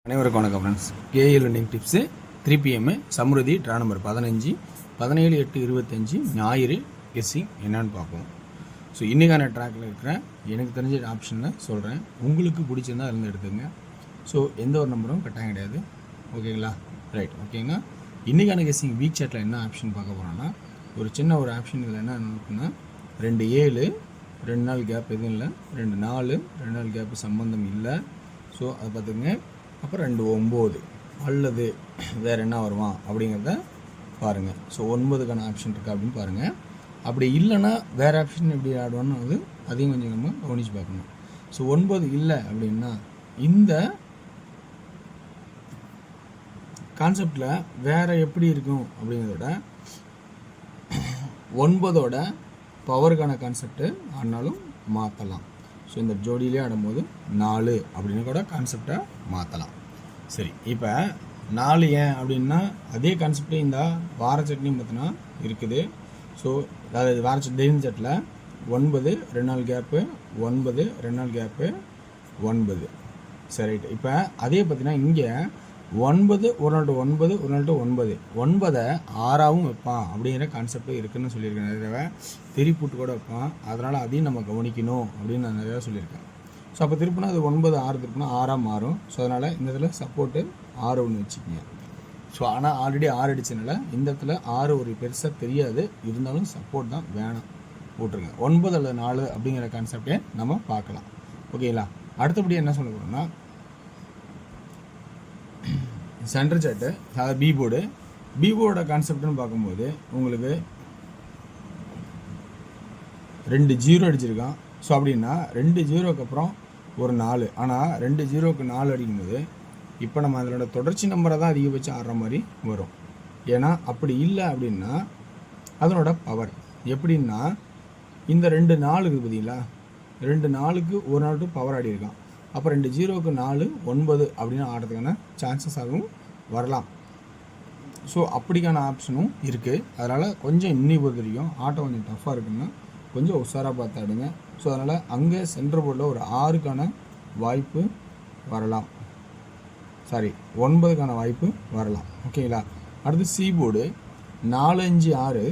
அனைவருக்கும் வணக்கம் friends. KL learning tips 3 PM Samruthi draw number 15 17/8/25 ஞாயிறு கெஸ்ஸிங் என்னன்னு பார்ப்போம். ஸோ இன்றைக்கான ட்ராக்கில் இருக்கிற எனக்கு தெரிஞ்ச ஆப்ஷனில் சொல்கிறேன். உங்களுக்கு பிடிச்சிருந்தா இருந்து எடுத்துங்க. ஸோ எந்த ஒரு நம்பரும் கட்டாயம் கிடையாது. ஓகேங்களா? ரைட். ஓகேங்களா? இன்றைக்கான கெஸ்ஸிங் வீக் சாட்டில் என்ன ஆப்ஷன் பார்க்க போகிறோன்னா, ஒரு சின்ன ஒரு ஆப்ஷன் இதில் என்ன இருக்குன்னா 2 7 2 நாள் கேப் எதுவும் இல்லை, 2 4 2 நாள் கேப்பு சம்மந்தம் இல்லை. ஸோ அதை பார்த்துங்க. அப்புறம் 2 9 அல்லது வேறு என்ன வருமா அப்படிங்கிறத பாருங்கள். ஸோ 9க்கான ஆப்ஷன் இருக்கா அப்படின்னு பாருங்கள். அப்படி இல்லைன்னா வேறு ஆப்ஷன் எப்படி ஆடுவான்னு வந்து அதையும் கொஞ்சம் நம்ம கவனித்து பார்க்கணும். ஸோ 9 இல்லை அப்படின்னா இந்த கான்செப்டில் வேறு எப்படி இருக்கும் அப்படிங்கிறத 9ஓட பவருக்கான கான்செப்டு ஆனாலும் மாற்றலாம். ஸோ இந்த ஜோடியிலே ஆடும்போது 4 அப்படின்னு கூட கான்செப்டை மாற்றலாம். சரி, இப்போ 4 ஏன் அப்படின்னா அதே கான்செப்டே இந்த வார சட்னியும் பார்த்தீங்கன்னா இருக்குது. ஸோ அதாவது வார டெய்லி சட்டில் 9 2 நாள் கேப்பு 9 2 நாள் கேப்பு 9. சரி, ரைட்டு. இப்போ அதே பார்த்தீங்கன்னா இங்கே 9 ஒரு நாள் டு 9 ஒரு நாள் டு 9 9 6ஆகவும் வைப்பான் அப்படிங்கிற கான்செப்ட் இருக்குதுன்னு சொல்லியிருக்கேன். நிறைய தடவை திருப்பூட்டு கூட வைப்பான். அதனால் அதையும் நம்ம கவனிக்கணும் அப்படின்னு நான் நிறையா சொல்லியிருக்கேன். ஸோ அப்போ திருப்பினா அது 9 6 திருப்பினா 6ஆக மாறும். ஸோ அதனால் இந்த இடத்துல சப்போர்ட்டு 6 ஒன்று வச்சுக்கோங்க. ஸோ ஆனால் ஆல்ரெடி 6 அடித்ததுனால இந்த இடத்துல 6 ஒரு பெருசாக தெரியாது, இருந்தாலும் சப்போர்ட் தான் வேணும், போட்டுருங்க. 9 அல்லது 4 அப்படிங்கிற கான்செப்டே நம்ம பார்க்கலாம். ஓகேங்களா? அடுத்தபடி என்ன சொல்ல போகிறோம்னா, சென்டர் சாட்டு அதாவது பி போர்டோட கான்செப்ட்னு பார்க்கும்போது உங்களுக்கு 2 0 அடிச்சிருக்கான். ஸோ அப்படின்னா 2 0க்கு அப்புறம் ஒரு 4. ஆனால் 2 0க்கு 4 அடிக்கும்போது இப்போ நம்ம அதனோட தொடர்ச்சி நம்பரை தான் அதிகபட்சம் ஆடுற மாதிரி வரும். ஏன்னா அப்படி இல்லை அப்படின்னா அதனோட பவர் எப்படின்னா இந்த 2 4க்கு பார்த்தீங்களா, 2 4க்கு ஒரு நாள் பவர் ஆடி இருக்கான். அப்போ 2 0க்கு 4 9 அப்படின்னு ஆடுறதுக்கான சான்சஸ் ஆகும் வரலாம். ஸோ அப்படிக்கான ஆப்ஷனும் இருக்குது. அதனால் கொஞ்சம் இன்னி பொறுத்த வரைக்கும் ஆட்டம் கொஞ்சம் டஃப்பாக இருக்குன்னா கொஞ்சம் உஷாராக பார்த்து ஆடுங்க. ஸோ அதனால் அங்கே சென்டர் போர்டில் ஒரு 6க்கான வாய்ப்பு வரலாம், 9க்கான வாய்ப்பு வரலாம். ஓகேங்களா? அடுத்து சி போர்டு 4 5 6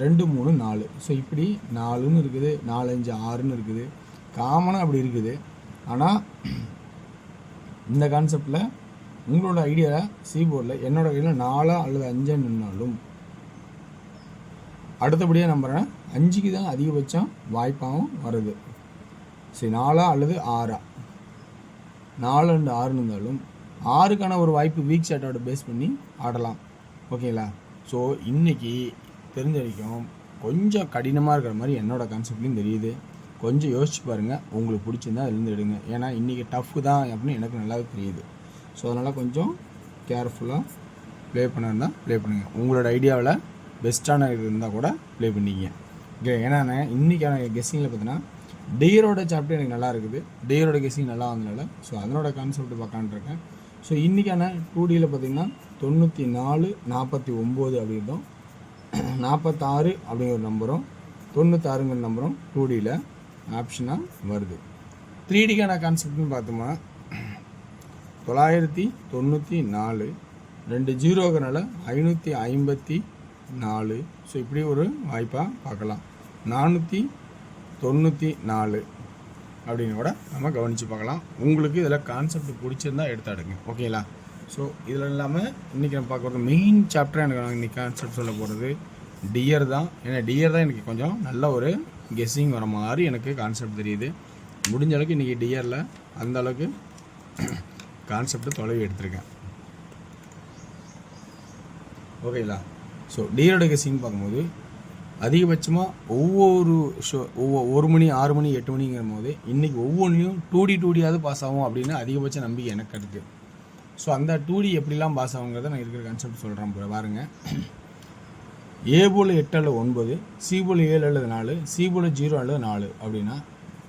2 3 4. ஸோ இப்படி 4ன்னு இருக்குது, 4 5 6ன்னு இருக்குது, காமனாக அப்படி இருக்குது. ஆனால் இந்த கான்செப்டில் உங்களோட ஐடியாவில் சி போர்டில் என்னோட ஐடியாவில் 4 அல்லது 5 நின்னாலும் அடுத்தபடியாக நம்புகிறேன் 5க்கு தான் அதிகபட்சம் வாய்ப்பாகவும் வருது. சரி, 4 அல்லது 6 4 அண்டு 6 இருந்தாலும் 6க்கான ஒரு வாய்ப்பு வீக் ஷாட்டோட பேஸ் பண்ணி ஆடலாம். ஓகேங்களா? ஸோ இன்றைக்கி தெரிஞ்ச வரைக்கும் கொஞ்சம் கடினமாக இருக்கிற மாதிரி என்னோடய கான்செப்ட்லையும் தெரியுது. கொஞ்சம் யோசிச்சு பாருங்கள், உங்களுக்கு பிடிச்சிருந்தா அதுலேருந்து எடுங்க. ஏன்னா இன்றைக்கி டஃப்பு தான் அப்படின்னு எனக்கு நல்லாவே தெரியுது. ஸோ அதனால் கொஞ்சம் கேர்ஃபுல்லாக ப்ளே பண்ணா ப்ளே பண்ணுங்கள். உங்களோட ஐடியாவில் பெஸ்ட்டான இது இருந்தால் கூட ப்ளே பண்ணிக்கிங்க. ஓகே? ஏன்னா இன்றைக்கான கெஸ்ஸிங்கில் பார்த்தீங்கன்னா டியரோட சாப்டர் எனக்கு நல்லா இருக்குது, டியரோட கெஸ்ஸிங் நல்லா வந்ததுனால ஸோ அதனோட கான்செப்ட் பார்க்கலான்னு இருக்கேன். ஸோ இன்றைக்கான 2Dயில் பார்த்திங்கன்னா 94 49 அப்படிங்கிறதும் 46 அப்படிங்கிற ஒரு நம்பரும் 96ங்கிற நம்பரும் 2Dயில் ஆப்ஷனாக வருது. 3Dக்கான கான்செப்ட்னு பார்த்தோம்னா 994 2 0னால 554. ஸோ இப்படி ஒரு வாய்ப்பாக பார்க்கலாம். 494 அப்படின்னு கூட நம்ம கவனித்து பார்க்கலாம். உங்களுக்கு இதில் கான்செப்ட் பிடிச்சிருந்தா எடுத்தாடுங்க. ஓகேங்களா? ஸோ இதில் இல்லாமல் இன்றைக்கி நம்ம பார்க்குறது மெயின் சாப்டர் எனக்கு இன்றைக்கி கான்செப்ட் சொல்ல போகிறது டியர் தான். ஏன்னா டியர் தான் எனக்கு கொஞ்சம் நல்ல ஒரு கெஸ்ஸிங் வர மாதிரி எனக்கு கான்செப்ட் தெரியுது. முடிஞ்ச அளவுக்கு இன்றைக்கி டியரில் அந்த அளவுக்கு கான்செப்ட் தொலைவி எடுத்திருக்கேன். ஓகேங்களா? ஸோ டியரோட கெஸ்ஸிங் பார்க்கும்போது அதிகபட்சமாக ஒவ்வொரு 1 மணி 6 மணி 8 மணிங்கிற போது இன்றைக்கி ஒவ்வொன்றையும் 2Dயாவது பாஸ் ஆகும் அப்படின்னு அதிகபட்ச நம்பிக்கை எனக்கு இருக்குது. ஸோ அந்த 2D எப்படிலாம் பாஸ் ஆகுங்கிறத நான் இருக்கிற கான்செப்ட் சொல்கிறேன் பாருங்கள். ஏ போல் 8 அல்லது 9, சி போல் 7 அல்லது 4, சி போல் 0 அல்லது 4 அப்படின்னா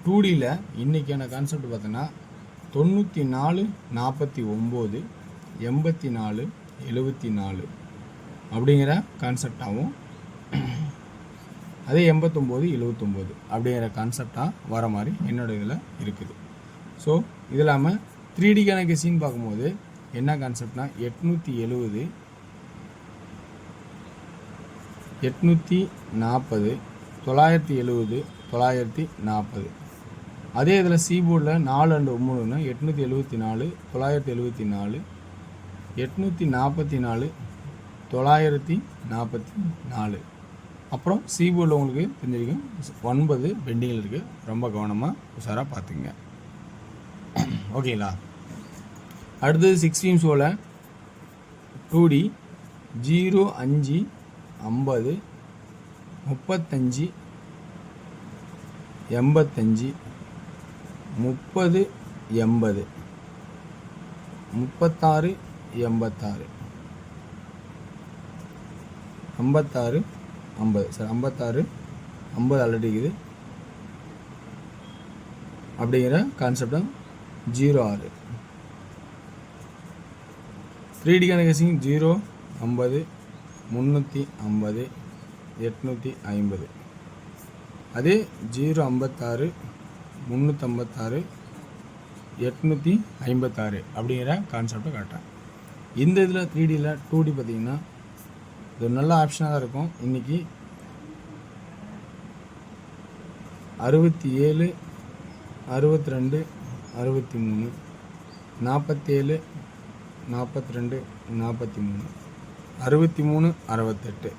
2Dயில் இன்றைக்கான கான்செப்ட் பார்த்தோன்னா 94 49 84 74 அப்படிங்கிற கான்செப்டாகவும் அதே 89 79 அப்படிங்கிற கான்செப்டாக வர மாதிரி என்னோட இதில் இருக்குது. ஸோ இது இல்லாமல் 3Dக்கான கெஸ்ஸிங் பார்க்கும்போது என்ன கான்செப்ட்னா 870 840 970 940. அதே இதில் சி போர்டில் 4 அண்டு 3ன்னு 874 974 844 944. அப்புறம் சி போர்டில் உங்களுக்கு தெரிஞ்சிருக்கும் 9 பெண்டிங்கில் இருக்குது. ரொம்ப கவனமாக உஷாராக பார்த்துங்க. ஓகேங்களா? அடுத்தது 16 ஷோவில் 2D 0 5 50 35 85 30 80 36 86 56 50. சார் 56 50 ஆல்ரெடி இருக்குது. அப்படிங்கிற கான்செப்டை 06. 3D connection 0 50 350 850. அதே 0 56 356 856 அப்படிங்கிற கான்செப்டை காட்டுறேன். இந்த இதில் 3Dயில் 2D பார்த்திங்கன்னா இது நல்ல ஆப்ஷனாக தான் இருக்கும். இன்றைக்கி 67 62 63 47 42 43 63 68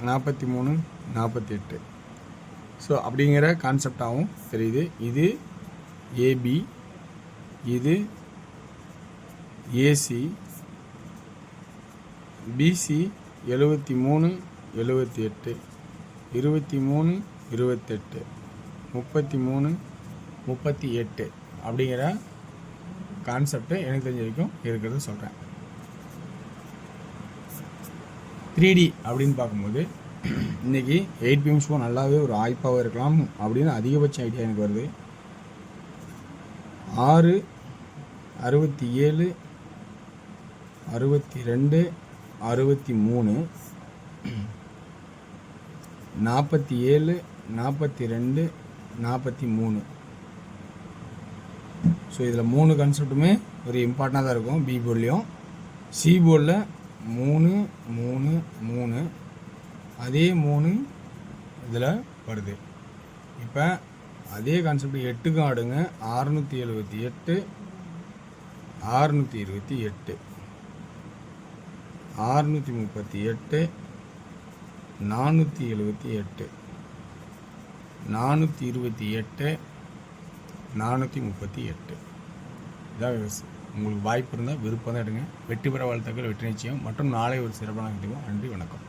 43 48. ஸோ அப்படிங்கிற கான்செப்டாகவும் தெரியுது. இது ஏபி, இது ஏசி, பிசி 73 78 23 28 33 38 அப்படிங்கிற கான்செப்டு எனக்கு தெரிஞ்ச வரைக்கும் இருக்கிறத சொல்கிறேன். 3D அப்படின்னு பார்க்கும்போது இன்றைக்கி 8 beams நல்லாவே ஒரு வாய்ப்பாக இருக்கலாம் அப்படின்னு அதிகபட்ச ஐடியா எனக்கு வருது. 6 67 62 63 47 42 43. ஸோ இதில் 3 கான்செப்ட்டுமே ஒரு இம்பார்ட்டண்டாக தான் இருக்கும். பி போர்ட்லேயும் சி போர்டில் 3 3 3 அதே 3 இதில் வருது. இப்போ அதே கான்செப்ட் 8க்கும் ஆடுங்க. 678 628 638 478 428 438. இதான் உங்களுக்கு வாய்ப்பு இருந்தால் விருப்பம் தான் எடுங்க. வெற்றி பெற வாழ்த்துக்கள். வெற்றி நிச்சயம். மற்றும் நாளை ஒரு சிறப்பான வீடியோ. நன்றி, வணக்கம்.